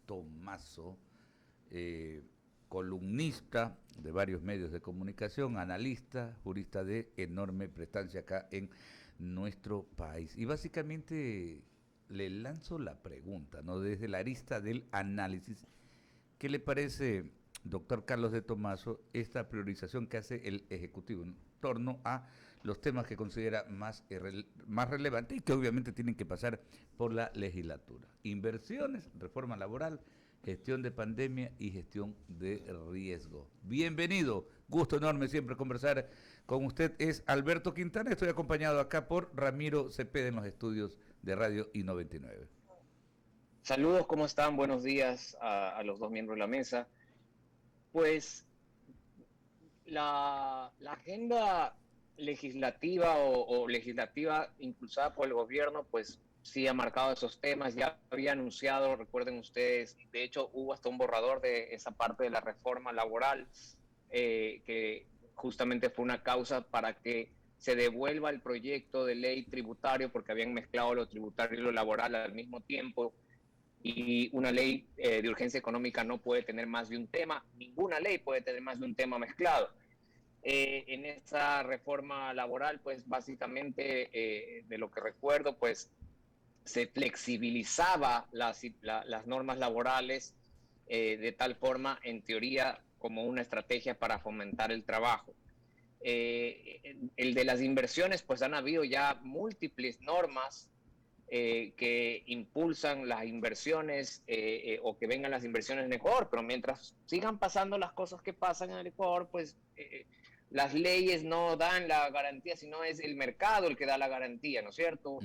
Tomaso, columnista de varios medios de comunicación, analista, jurista de enorme prestancia acá en nuestro país. Y básicamente le lanzo la pregunta, ¿no? Desde la arista del análisis, ¿qué le parece, doctor Carlos de Tomaso, esta priorización que hace el Ejecutivo en torno a los temas que considera más relevantes y que obviamente tienen que pasar por la legislatura? Inversiones, reforma laboral, gestión de pandemia y gestión de riesgo. Bienvenido, gusto enorme siempre conversar con usted. Es Alberto Quintana, estoy acompañado acá por Ramiro Cepeda en los estudios de Radio I99. Saludos, ¿cómo están? Buenos días a los dos miembros de la mesa. Pues la agenda legislativa o legislativa impulsada por el gobierno, pues sí ha marcado esos temas, ya había anunciado, recuerden ustedes, de hecho hubo hasta un borrador de esa parte de la reforma laboral, que justamente fue una causa para que se devuelva el proyecto de ley tributario, porque habían mezclado lo tributario y lo laboral al mismo tiempo. Y una ley de urgencia económica no puede tener más de un tema, ninguna ley puede tener más de un tema mezclado. En esa reforma laboral, pues básicamente, de lo que recuerdo, pues se flexibilizaba las normas laborales de tal forma, en teoría, como una estrategia para fomentar el trabajo. El de las inversiones, pues han habido ya múltiples normas que impulsan las inversiones o que vengan las inversiones en Ecuador, pero mientras sigan pasando las cosas que pasan en el Ecuador, pues las leyes no dan la garantía, sino es el mercado el que da la garantía, ¿no es cierto?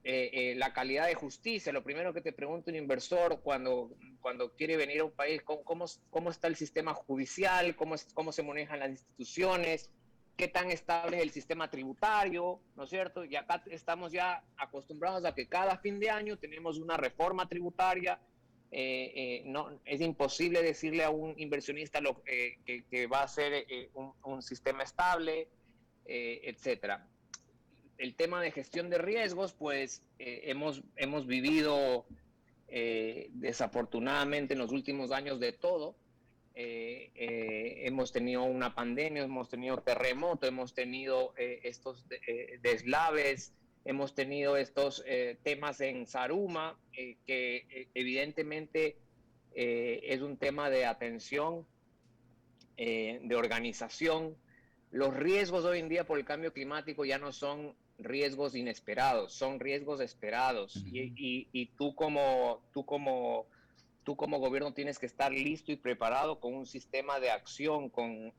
La calidad de justicia, lo primero que te pregunta un inversor cuando quiere venir a un país, ¿cómo está el sistema judicial? ¿Cómo se manejan las instituciones? ¿Qué tan estable es el sistema tributario? ¿No es cierto? Y acá estamos ya acostumbrados a que cada fin de año tenemos una reforma tributaria. No, es imposible decirle a un inversionista que va a ser un sistema estable, etcétera. El tema de gestión de riesgos, pues hemos vivido desafortunadamente en los últimos años de todo. Hemos tenido una pandemia, hemos tenido terremoto, hemos tenido estos deslaves, hemos tenido estos temas en Zaruma, que evidentemente es un tema de atención, de organización. Los riesgos hoy en día por el cambio climático ya no son riesgos inesperados, son riesgos esperados. Y tú como gobierno tienes que estar listo y preparado con un sistema de acción, con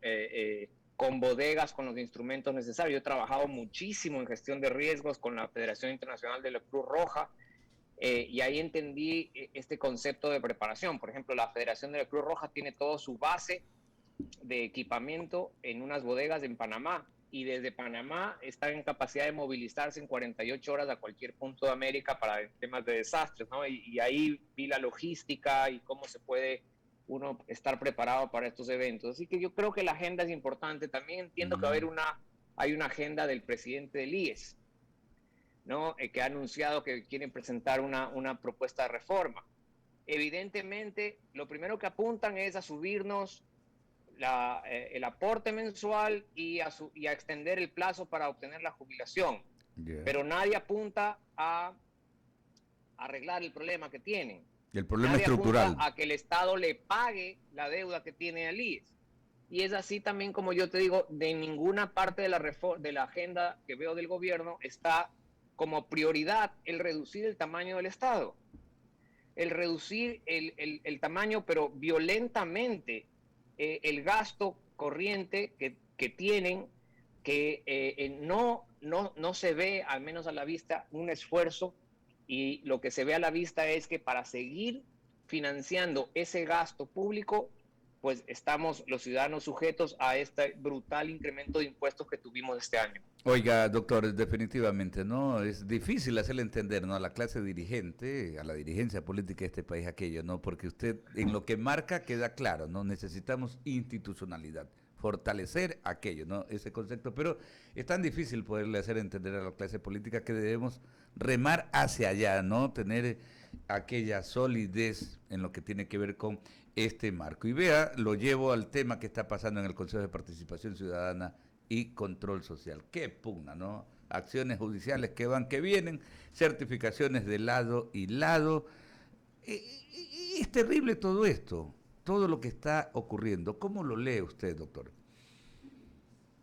bodegas, con los instrumentos necesarios. Yo he trabajado muchísimo en gestión de riesgos con la Federación Internacional de la Cruz Roja, y ahí entendí este concepto de preparación. Por ejemplo, la Federación de la Cruz Roja tiene todo su base de equipamiento en unas bodegas en Panamá, y desde Panamá está en capacidad de movilizarse en 48 horas a cualquier punto de América para temas de desastres, ¿no? Y ahí vi la logística y cómo se puede uno estar preparado para estos eventos. Así que yo creo que la agenda es importante. También entiendo que hay una agenda del presidente del IES, ¿no? Que ha anunciado que quieren presentar una propuesta de reforma. Evidentemente, lo primero que apuntan es a subirnos el aporte mensual y a extender el plazo para obtener la jubilación. Yeah. Pero nadie apunta a arreglar el problema que tienen. El problema Nadie estructural. apunta a que el Estado le pague la deuda que tiene al IES. Y es así también, como yo te digo, de ninguna parte de la agenda que veo del gobierno está como prioridad el reducir el tamaño del Estado. El reducir el tamaño, pero violentamente, el gasto corriente que tienen, que no se ve, al menos a la vista, un esfuerzo, y lo que se ve a la vista es que para seguir financiando ese gasto público, pues estamos los ciudadanos sujetos a este brutal incremento de impuestos que tuvimos este año. Oiga, doctor, definitivamente, ¿no? Es difícil hacerle entender, ¿no? A la clase dirigente, a la dirigencia política de este país aquello, ¿no? Porque usted en lo que marca queda claro, ¿no? Necesitamos institucionalidad, fortalecer aquello, ¿no? Ese concepto, pero es tan difícil poderle hacer entender a la clase política que debemos remar hacia allá, ¿no? Tener aquella solidez en lo que tiene que ver con este marco. Y vea, lo llevo al tema que está pasando en el Consejo de Participación Ciudadana y Control Social. Qué pugna, ¿no? Acciones judiciales que van, que vienen, certificaciones de lado y lado. Es terrible todo esto, todo lo que está ocurriendo. ¿Cómo lo lee usted, doctor?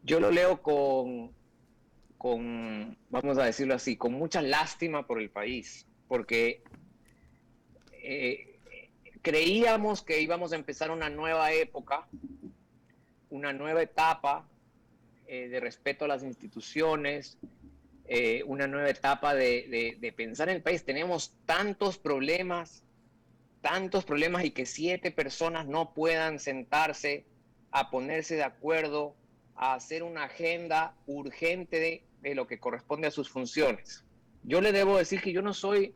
Yo lo leo vamos a decirlo así, con mucha lástima por el país, porque eh, creíamos que íbamos a empezar una nueva época, una nueva etapa de respeto a las instituciones, una nueva etapa de pensar en el país. Tenemos tantos problemas y que 7 personas no puedan sentarse a ponerse de acuerdo, a hacer una agenda urgente de lo que corresponde a sus funciones. Yo le debo decir que yo no estoy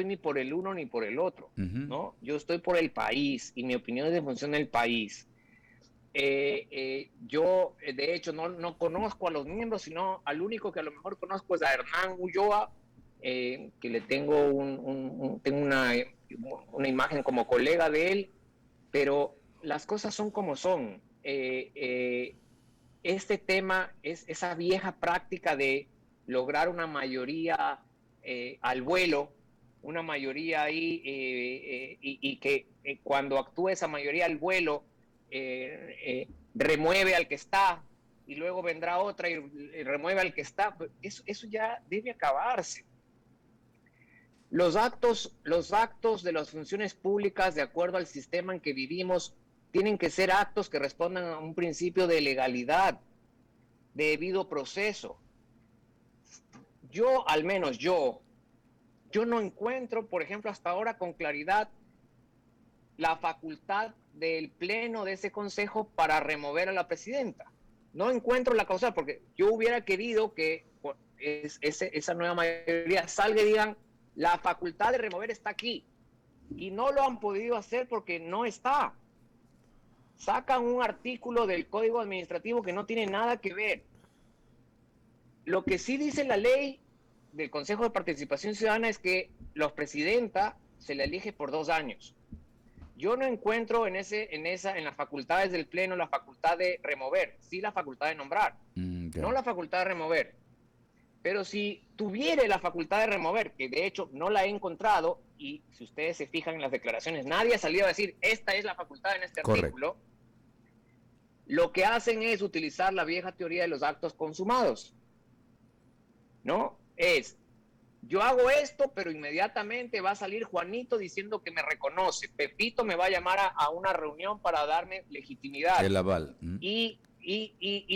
ni por el uno ni por el otro, ¿no? Yo estoy por el país y mi opinión es en función del país. Yo, de hecho, no conozco a los miembros, sino al único que a lo mejor conozco es a Hernán Ulloa, que le tengo, tengo una imagen como colega de él, pero las cosas son como son. Este tema es esa vieja práctica de lograr una mayoría al vuelo, una mayoría ahí, y que cuando actúa esa mayoría al vuelo, remueve al que está, y luego vendrá otra y remueve al que está. Eso ya debe acabarse. Los actos de las funciones públicas, de acuerdo al sistema en que vivimos, tienen que ser actos que respondan a un principio de legalidad, de debido proceso. Al menos yo no encuentro, por ejemplo, hasta ahora con claridad, la facultad del pleno de ese consejo para remover a la presidenta. No encuentro la causa, porque yo hubiera querido que esa nueva mayoría salga y digan, la facultad de remover está aquí. Y no lo han podido hacer porque no está. Sacan un artículo del Código Administrativo que no tiene nada que ver. Lo que sí dice la ley del Consejo de Participación Ciudadana es que la presidenta se la elige por 2 años. Yo no encuentro en las facultades del Pleno la facultad de remover, sí la facultad de nombrar, no la facultad de remover. Pero si tuviera la facultad de remover, que de hecho no la he encontrado, y si ustedes se fijan en las declaraciones, nadie ha salido a decir, esta es la facultad en este artículo, lo que hacen es utilizar la vieja teoría de los actos consumados, ¿no? Yo hago esto, pero inmediatamente va a salir Juanito diciendo que me reconoce. Pepito me va a llamar a una reunión para darme legitimidad. El aval. Y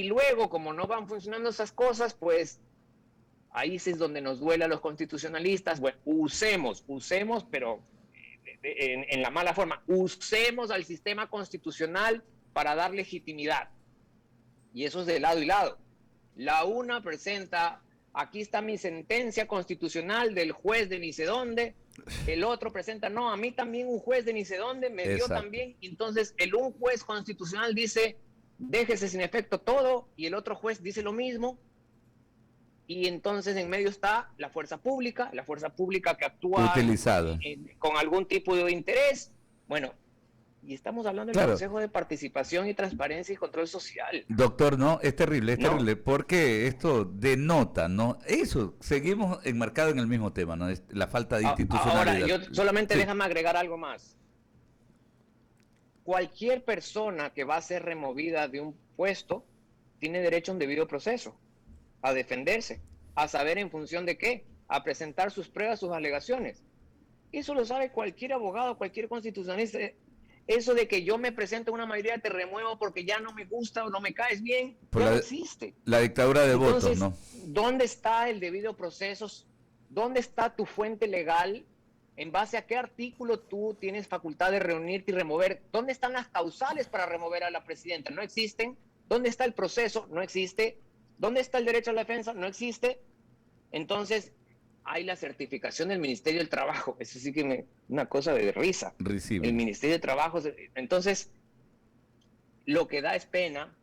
luego, como no van funcionando esas cosas, pues ahí es donde nos duele a los constitucionalistas. Bueno, usemos, pero en la mala forma, usemos al sistema constitucional para dar legitimidad. Y eso es de lado y lado. La una presenta... Aquí está mi sentencia constitucional del juez de ni sé dónde. El otro presenta, no, a mí también un juez de ni sé dónde me dio también. Entonces, un juez constitucional dice, déjese sin efecto todo, y el otro juez dice lo mismo. Y entonces en medio está la fuerza pública que actúa con algún tipo de interés. Bueno, y estamos hablando del Consejo de Participación y Transparencia y Control Social. Doctor, no, es terrible, porque esto denota, ¿no? Eso, seguimos enmarcados en el mismo tema, ¿no? Es la falta de institucionalidad. Ahora, yo solamente déjame agregar algo más. Cualquier persona que va a ser removida de un puesto tiene derecho a un debido proceso, a defenderse, a saber en función de qué, a presentar sus pruebas, sus alegaciones. Eso lo sabe cualquier abogado, cualquier constitucionalista. Eso de que yo me presento a una mayoría, te remuevo porque ya no me gusta o no me caes bien, ya no existe. La dictadura de votos, ¿no? ¿Dónde está el debido proceso? ¿Dónde está tu fuente legal? ¿En base a qué artículo tú tienes facultad de reunirte y remover? ¿Dónde están las causales para remover a la presidenta? No existen. ¿Dónde está el proceso? No existe. ¿Dónde está el derecho a la defensa? No existe. Entonces, hay la certificación del Ministerio del Trabajo. Eso sí que una cosa de risa. Recibe. El Ministerio del Trabajo. Entonces, lo que da es pena,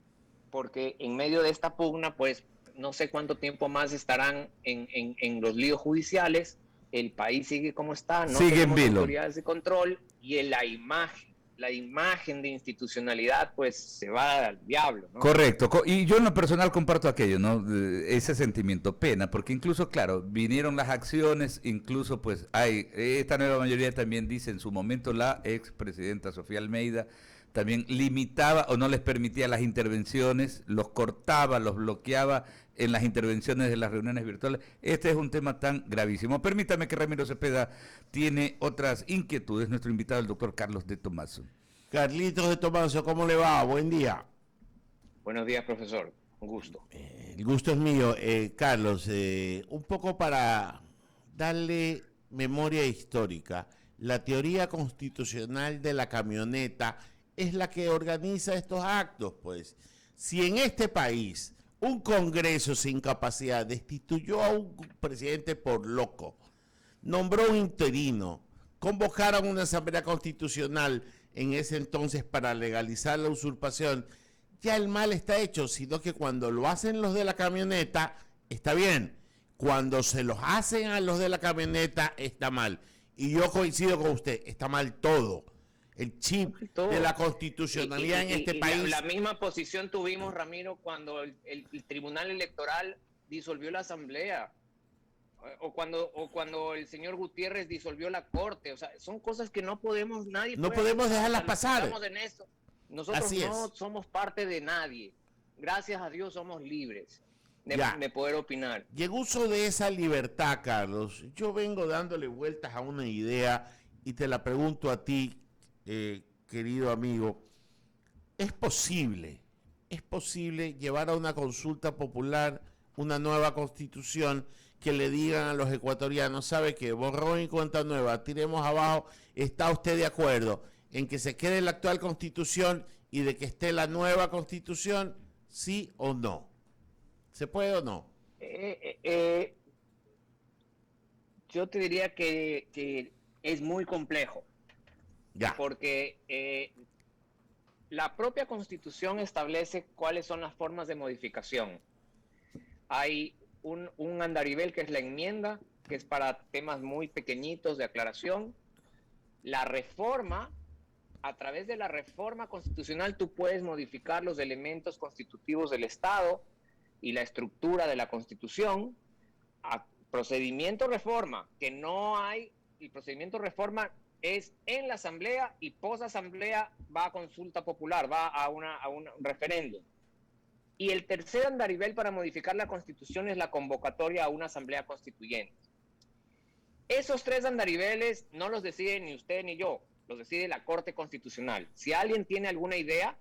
porque en medio de esta pugna, pues, no sé cuánto tiempo más estarán en los líos judiciales, el país sigue como está, no Sigue en tenemos vilo. autoridades de control y en la imagen de institucionalidad pues se va al diablo, ¿no? Correcto, y yo en lo personal comparto aquello, ¿no? Ese sentimiento, pena, porque incluso, claro, vinieron las acciones, incluso pues hay, esta nueva mayoría también dice en su momento la expresidenta Sofía Almeida, también limitaba o no les permitía las intervenciones, los cortaba, los bloqueaba en las intervenciones de las reuniones virtuales. Este es un tema tan gravísimo. Permítame que Ramiro Cepeda tiene otras inquietudes, nuestro invitado, el doctor Carlos de Tomaso. Carlitos de Tomaso, ¿cómo le va? Buen día. Buenos días, profesor. Un gusto. El gusto es mío. Carlos, un poco para darle memoria histórica. La teoría constitucional de la camioneta es la que organiza estos actos, pues. Si en este país un Congreso sin capacidad destituyó a un presidente por loco, nombró un interino, convocaron una asamblea constitucional en ese entonces para legalizar la usurpación, ya el mal está hecho, sino que cuando lo hacen los de la camioneta, está bien. Cuando se los hacen a los de la camioneta, está mal. Y yo coincido con usted, está mal todo. El chip Todo. de la constitucionalidad en este país. La misma posición tuvimos, Ramiro, cuando el Tribunal Electoral disolvió la Asamblea. O cuando el señor Gutiérrez disolvió la Corte. O sea, son cosas que no podemos, nadie No puede podemos hacer, dejarlas o sea, pasar. estamos en esto. Nosotros Así no es. somos parte de nadie. Gracias a Dios somos libres Ya. de poder opinar. Y en uso de esa libertad, Carlos, yo vengo dándole vueltas a una idea y te la pregunto a ti, querido amigo. ¿Es posible llevar a una consulta popular una nueva constitución que le digan a los ecuatorianos, sabe que borrón y cuenta nueva, tiremos abajo, está usted de acuerdo en que se quede la actual constitución y de que esté la nueva constitución, sí o no? ¿Se puede o no? Yo te diría que es muy complejo. Ya. Porque la propia Constitución establece cuáles son las formas de modificación. Hay un andarivel que es la enmienda, que es para temas muy pequeñitos de aclaración. La reforma, a través de la reforma constitucional tú puedes modificar los elementos constitutivos del Estado y la estructura de la Constitución. Procedimiento reforma, que no hay, el procedimiento reforma es en la asamblea y post asamblea va a consulta popular, va a un referéndum. Y el tercer andarivel para modificar la Constitución es la convocatoria a una asamblea constituyente. Esos tres andariveles no los decide ni usted ni yo, los decide la Corte Constitucional. Si alguien tiene alguna idea,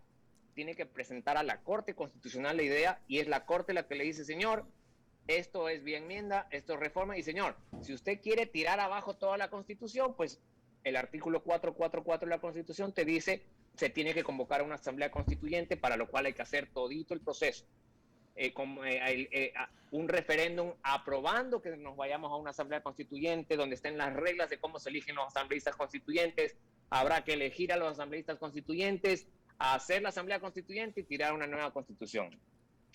tiene que presentar a la Corte Constitucional la idea y es la Corte la que le dice, señor, esto es vía enmienda, esto es reforma, y señor, si usted quiere tirar abajo toda la Constitución, pues el artículo 444 de la Constitución te dice se tiene que convocar a una asamblea constituyente, para lo cual hay que hacer todito el proceso. Un referéndum aprobando que nos vayamos a una asamblea constituyente, donde estén las reglas de cómo se eligen los asambleístas constituyentes. Habrá que elegir a los asambleístas constituyentes, hacer la asamblea constituyente y tirar una nueva constitución.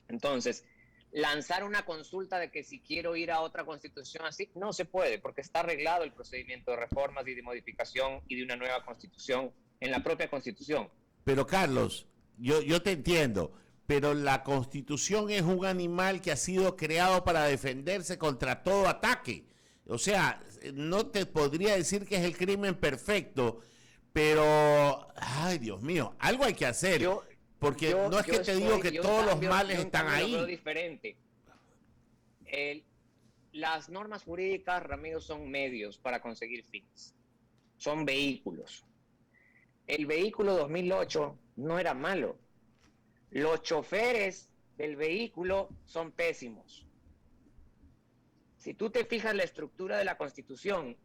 Entonces, lanzar una consulta de que si quiero ir a otra constitución así, no se puede, porque está arreglado el procedimiento de reformas y de modificación y de una nueva constitución en la propia constitución. Pero Carlos, yo te entiendo, pero la constitución es un animal que ha sido creado para defenderse contra todo ataque. O sea, no te podría decir que es el crimen perfecto, pero, ay Dios mío, algo hay que hacer. Porque no es que te digo que todos los males están ahí. Lo veo diferente. Las normas jurídicas, Ramiro, son medios para conseguir fines. Son vehículos. El vehículo 2008 no era malo. Los choferes del vehículo son pésimos. Si tú te fijas en la estructura de la Constitución,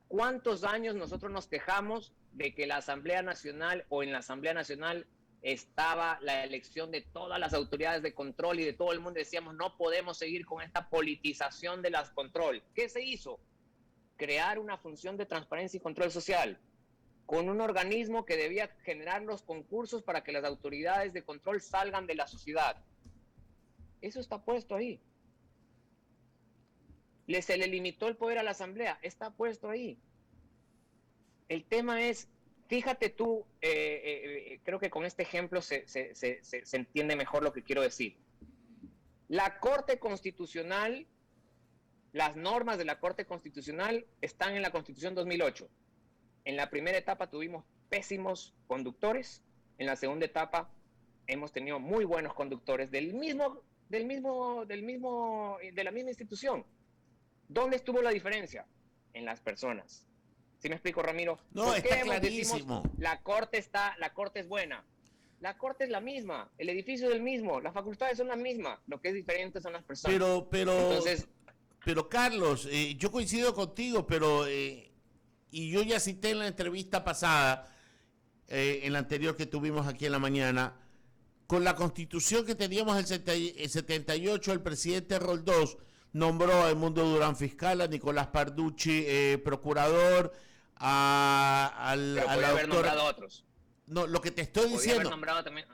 ¿cuántos años nosotros nos quejamos de que la Asamblea Nacional o en la Asamblea Nacional estaba la elección de todas las autoridades de control y de todo el mundo? Decíamos, no podemos seguir con esta politización de las control. ¿Qué se hizo? Crear una función de transparencia y control social con un organismo que debía generar los concursos para que las autoridades de control salgan de la sociedad. Eso está puesto ahí. Se le limitó el poder a la Asamblea, está puesto ahí. El tema es, fíjate tú, creo que con este ejemplo se entiende mejor lo que quiero decir. La Corte Constitucional, las normas de la Corte Constitucional están en la Constitución 2008. En la primera etapa tuvimos pésimos conductores, en la segunda etapa hemos tenido muy buenos conductores de la misma institución. ¿Dónde estuvo la diferencia? En las personas. ¿Sí me explico, Ramiro? No, está clarísimo. La corte es buena. La corte es la misma, el edificio es el mismo, las facultades son las mismas, lo que es diferente son las personas. Pero Carlos, yo coincido contigo, y yo ya cité en la entrevista pasada, en la anterior que tuvimos aquí en la mañana, con la constitución que teníamos el 78, el presidente Roldós nombró a Edmundo Durán fiscal, a Nicolás Parducci procurador, a la haber nombrado a otros. No, lo que te estoy diciendo. Haber nombrado también.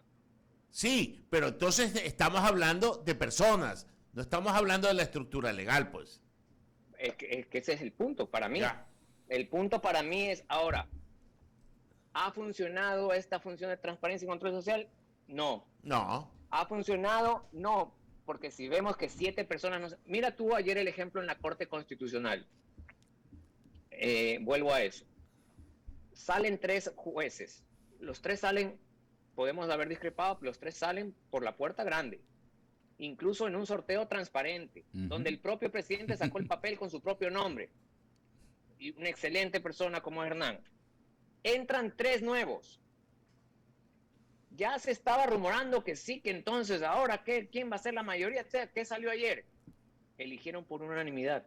Sí, pero entonces estamos hablando de personas, no estamos hablando de la estructura legal, pues. Es que ese es el punto para mí. Ya. El punto para mí es, ahora, ¿ha funcionado esta función de transparencia y control social? No. No. ¿Ha funcionado? No, porque si vemos que 7 personas no... Mira tú ayer el ejemplo en la Corte Constitucional. Vuelvo a eso. Salen 3 jueces. Los 3 salen, podemos haber discrepado, los 3 salen por la puerta grande. Incluso en un sorteo transparente, donde el propio presidente sacó el papel con su propio nombre. Y una excelente persona como Hernán. Entran 3 nuevos. Ya se estaba rumorando que sí, que entonces ahora, ¿quién va a ser la mayoría? ¿Qué salió ayer? Eligieron por unanimidad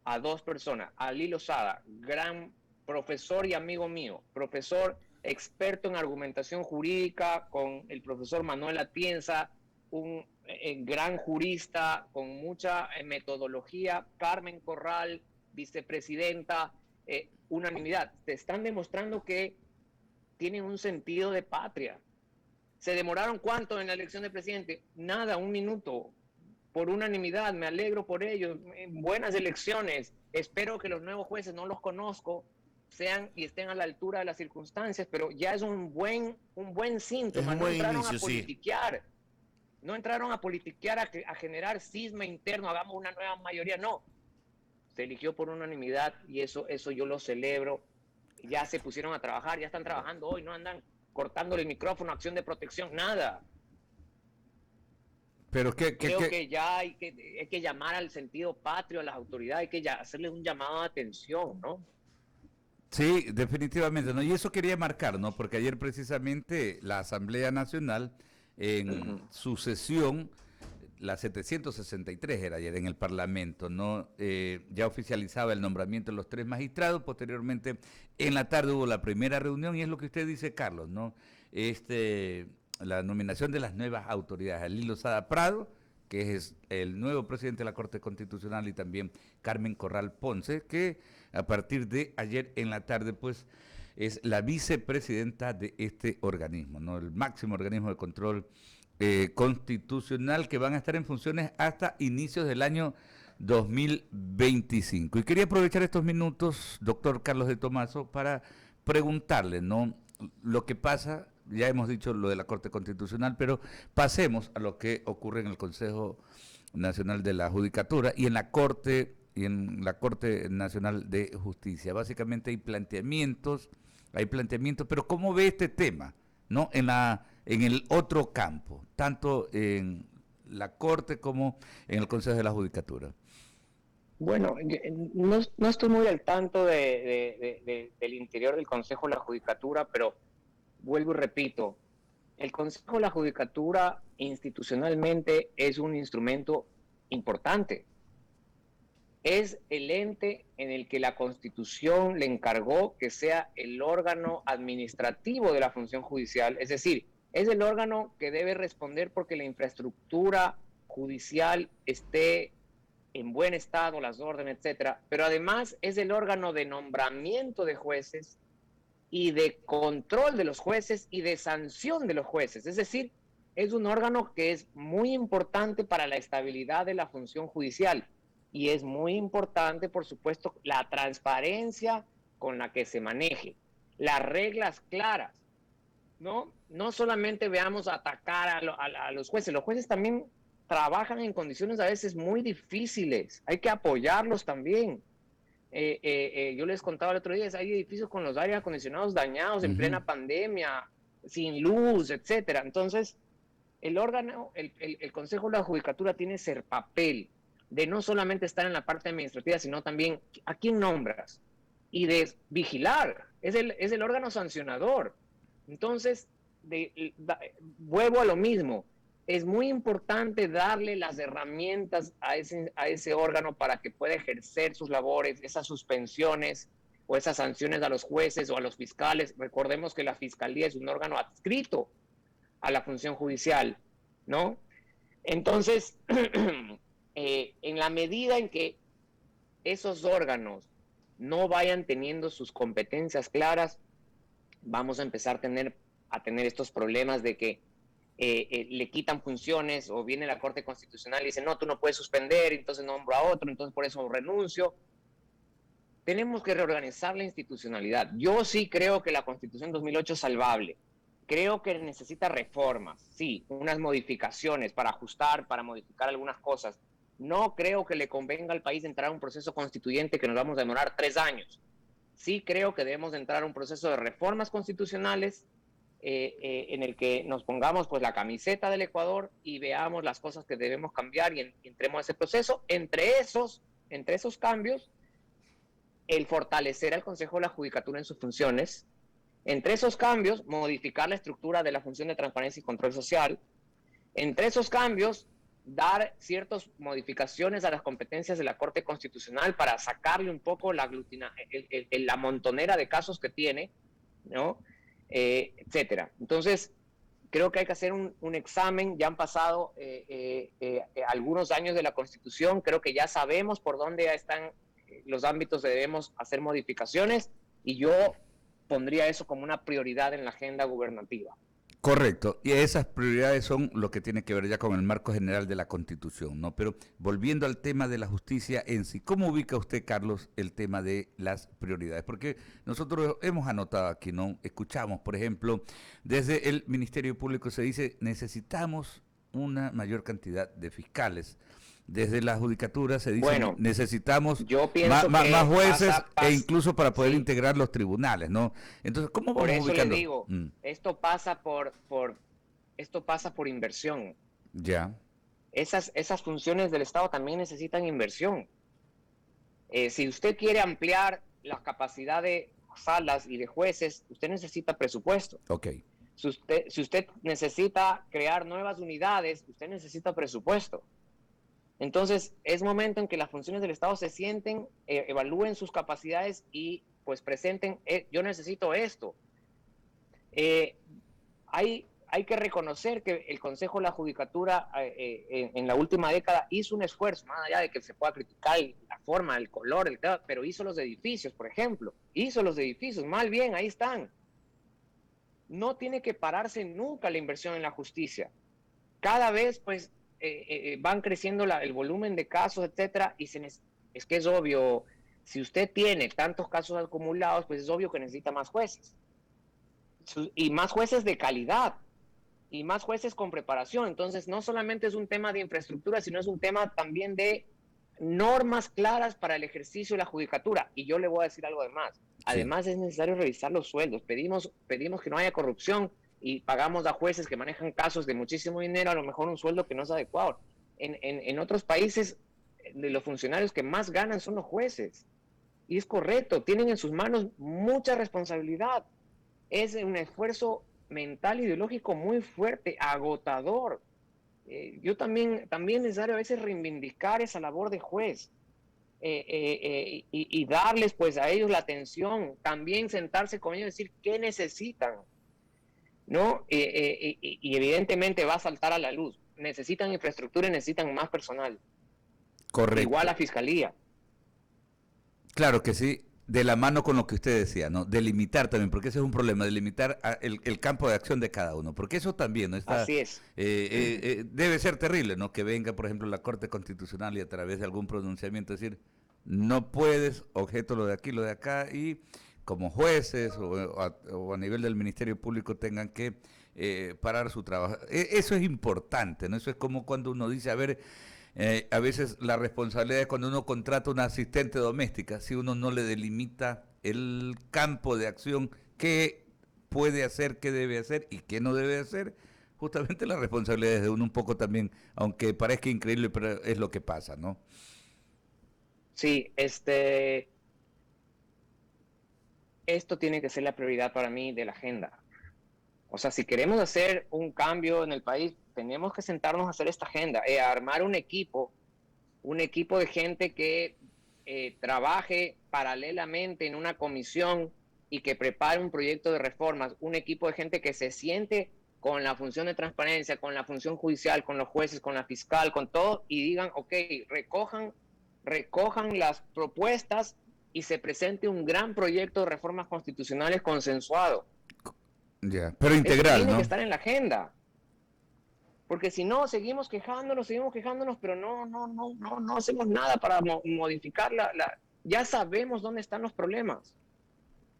a 2 personas. A Ali Lozada, gran profesor y amigo mío, profesor experto en argumentación jurídica, con el profesor Manuel Atienza, un gran jurista con mucha metodología, Carmen Corral, vicepresidenta, unanimidad. Te están demostrando que tienen un sentido de patria. ¿Se demoraron cuánto en la elección de presidente? Nada, 1 minuto. Por unanimidad, me alegro por ellos. Buenas elecciones. Espero que los nuevos jueces, no los conozco, sean y estén a la altura de las circunstancias, pero ya es un buen síntoma. No entraron a politiquear. No entraron a politiquear, a generar cisma interno, hagamos una nueva mayoría. No. Se eligió por unanimidad y eso yo lo celebro. Ya se pusieron a trabajar, ya están trabajando hoy, no andan cortándole el micrófono, acción de protección, nada. Pero creo que ya hay que llamar al sentido patrio, a las autoridades, hay que hacerles un llamado de atención, ¿no? Sí, definitivamente, ¿no? Y eso quería marcar, ¿no? Porque ayer precisamente la Asamblea Nacional, en su sesión, la 763 era ayer en el Parlamento, ¿no? Ya oficializaba el nombramiento de los 3 magistrados, posteriormente en la tarde hubo la primera reunión y es lo que usted dice, Carlos, ¿no? La nominación de las nuevas autoridades, Ali Lozada Prado, que es el nuevo presidente de la Corte Constitucional, y también Carmen Corral Ponce, que a partir de ayer en la tarde, pues, es la vicepresidenta de este organismo, ¿no? El máximo organismo de control constitucional, que van a estar en funciones hasta inicios del año 2025. Y quería aprovechar estos minutos, doctor Carlos de Tomaso, para preguntarle, ¿no? Lo que pasa, ya hemos dicho lo de la Corte Constitucional, pero pasemos a lo que ocurre en el Consejo Nacional de la Judicatura y en la Corte Nacional de Justicia. Básicamente hay planteamientos, pero ¿cómo ve este tema, no? En el otro campo, tanto en la Corte como en el Consejo de la Judicatura. Bueno, no estoy muy al tanto del interior del Consejo de la Judicatura, pero vuelvo y repito, el Consejo de la Judicatura institucionalmente es un instrumento importante. Es el ente en el que la Constitución le encargó que sea el órgano administrativo de la función judicial, es decir, es el órgano que debe responder porque la infraestructura judicial esté en buen estado, las órdenes, etcétera, pero además es el órgano de nombramiento de jueces y de control de los jueces y de sanción de los jueces, es decir, es un órgano que es muy importante para la estabilidad de la función judicial. Y es muy importante, por supuesto, la transparencia con la que se maneje, las reglas claras, ¿no? No solamente veamos atacar a los jueces también trabajan en condiciones a veces muy difíciles, hay que apoyarlos también. Yo les contaba el otro día, hay edificios con los aires acondicionados dañados en plena pandemia, sin luz, etcétera. Entonces, el órgano, el Consejo de la Judicatura tiene ese papel de no solamente estar en la parte administrativa, sino también a quién nombras y de vigilar. Es el órgano sancionador. Entonces, vuelvo a lo mismo. Es muy importante darle las herramientas a ese órgano para que pueda ejercer sus labores, esas suspensiones o esas sanciones a los jueces o a los fiscales. Recordemos que la fiscalía es un órgano adscrito a la función judicial, ¿no? Entonces, en la medida en que esos órganos no vayan teniendo sus competencias claras, vamos a empezar a tener estos problemas de que le quitan funciones o viene la Corte Constitucional y dice, no, tú no puedes suspender, entonces nombro a otro, entonces por eso renuncio. Tenemos que reorganizar la institucionalidad. Yo sí creo que la Constitución 2008 es salvable. Creo que necesita reformas, sí, unas modificaciones para ajustar, para modificar algunas cosas. No creo que le convenga al país entrar a un proceso constituyente que nos vamos a demorar 3 años. Sí creo que debemos entrar a un proceso de reformas constitucionales en el que nos pongamos pues la camiseta del Ecuador y veamos las cosas que debemos cambiar y entremos a ese proceso. Entre esos cambios, el fortalecer al Consejo de la Judicatura en sus funciones. Entre esos cambios, modificar la estructura de la función de transparencia y control social. Entre esos cambios, dar ciertas modificaciones a las competencias de la Corte Constitucional para sacarle un poco la montonera de casos que tiene, ¿no? Etcétera. Entonces, creo que hay que hacer un examen. Ya han pasado algunos años de la Constitución. Creo que ya sabemos por dónde están los ámbitos que debemos hacer modificaciones y yo pondría eso como una prioridad en la agenda gubernativa. Correcto, y esas prioridades son lo que tiene que ver ya con el marco general de la Constitución, ¿no? Pero volviendo al tema de la justicia en sí, ¿cómo ubica usted, Carlos, el tema de las prioridades? Porque nosotros hemos anotado aquí, ¿no? Escuchamos, por ejemplo, desde el Ministerio Público se dice, necesitamos una mayor cantidad de fiscales. Desde la judicatura se dice, bueno, necesitamos más jueces e incluso para poder integrar los tribunales, ¿no? Entonces, ¿cómo vamos ubicando? Por eso le digo, esto pasa por inversión. Ya. Esas funciones del Estado también necesitan inversión. Si usted quiere ampliar la capacidad de salas y de jueces, usted necesita presupuesto. Ok. Si usted necesita crear nuevas unidades, usted necesita presupuesto. Entonces, es momento en que las funciones del Estado se sienten, evalúen sus capacidades y pues presenten, yo necesito esto. Hay que reconocer que el Consejo de la Judicatura en la última década hizo un esfuerzo, más allá de que se pueda criticar la forma, el color, pero hizo los edificios, por ejemplo. Hizo los edificios, mal bien, ahí están. No tiene que pararse nunca la inversión en la justicia. Cada vez, pues, van creciendo el volumen de casos, etcétera, y es que es obvio, si usted tiene tantos casos acumulados, pues es obvio que necesita más jueces. Y más jueces de calidad, y más jueces con preparación. Entonces, no solamente es un tema de infraestructura, sino es un tema también de normas claras para el ejercicio de la judicatura. Y yo le voy a decir algo además. Además, es necesario revisar los sueldos. Pedimos que no haya corrupción, y pagamos a jueces que manejan casos de muchísimo dinero, a lo mejor un sueldo que no es adecuado. En otros países, de los funcionarios que más ganan son los jueces. Y es correcto, tienen en sus manos mucha responsabilidad. Es un esfuerzo mental, ideológico muy fuerte, agotador. Yo también es necesario a veces reivindicar esa labor de juez y darles pues a ellos la atención, también sentarse con ellos y decir qué necesitan. ¿No? Y evidentemente va a saltar a la luz. Necesitan infraestructura y necesitan más personal. Correcto. Igual la fiscalía. Claro que sí. de la mano con lo que usted decía, ¿no? Delimitar también, porque ese es un problema, delimitar el campo de acción de cada uno, porque eso también no está, Así es. debe ser terrible, ¿no? Que venga, por ejemplo, la Corte Constitucional y a través de algún pronunciamiento decir, no puedes, objeto lo de aquí, lo de acá, y como jueces o a nivel del Ministerio Público tengan que parar su trabajo. Eso es importante, ¿no? Eso es como cuando uno dice, a ver, a veces la responsabilidad es cuando uno contrata una asistente doméstica, si uno no le delimita el campo de acción, qué puede hacer, qué debe hacer y qué no debe hacer, justamente la responsabilidad es de uno un poco también, aunque parezca increíble, pero es lo que pasa, ¿no? Sí, esto tiene que ser la prioridad para mí de la agenda. O sea, si queremos hacer un cambio en el país, tenemos que sentarnos a hacer esta agenda, a armar un equipo de gente que trabaje paralelamente en una comisión y que prepare un proyecto de reformas, un equipo de gente que se siente con la función de transparencia, con la función judicial, con los jueces, con la fiscal, con todo, y digan, ok, recojan las propuestas y se presente un gran proyecto de reformas constitucionales consensuado. Ya, pero Eso integral, tiene ¿no? que estar en la agenda. Porque si no, seguimos quejándonos, pero no hacemos nada para modificar ya sabemos dónde están los problemas.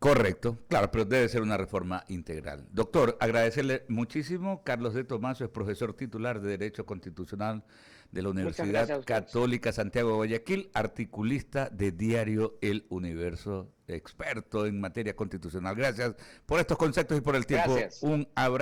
Correcto, claro, pero debe ser una reforma integral. Doctor, agradecerle muchísimo. Carlos de Tomaso es profesor titular de Derecho Constitucional de la Universidad Católica Santiago de Guayaquil, articulista de Diario El Universo, experto en materia constitucional. Gracias por estos conceptos y por el tiempo. Gracias. Un abrazo.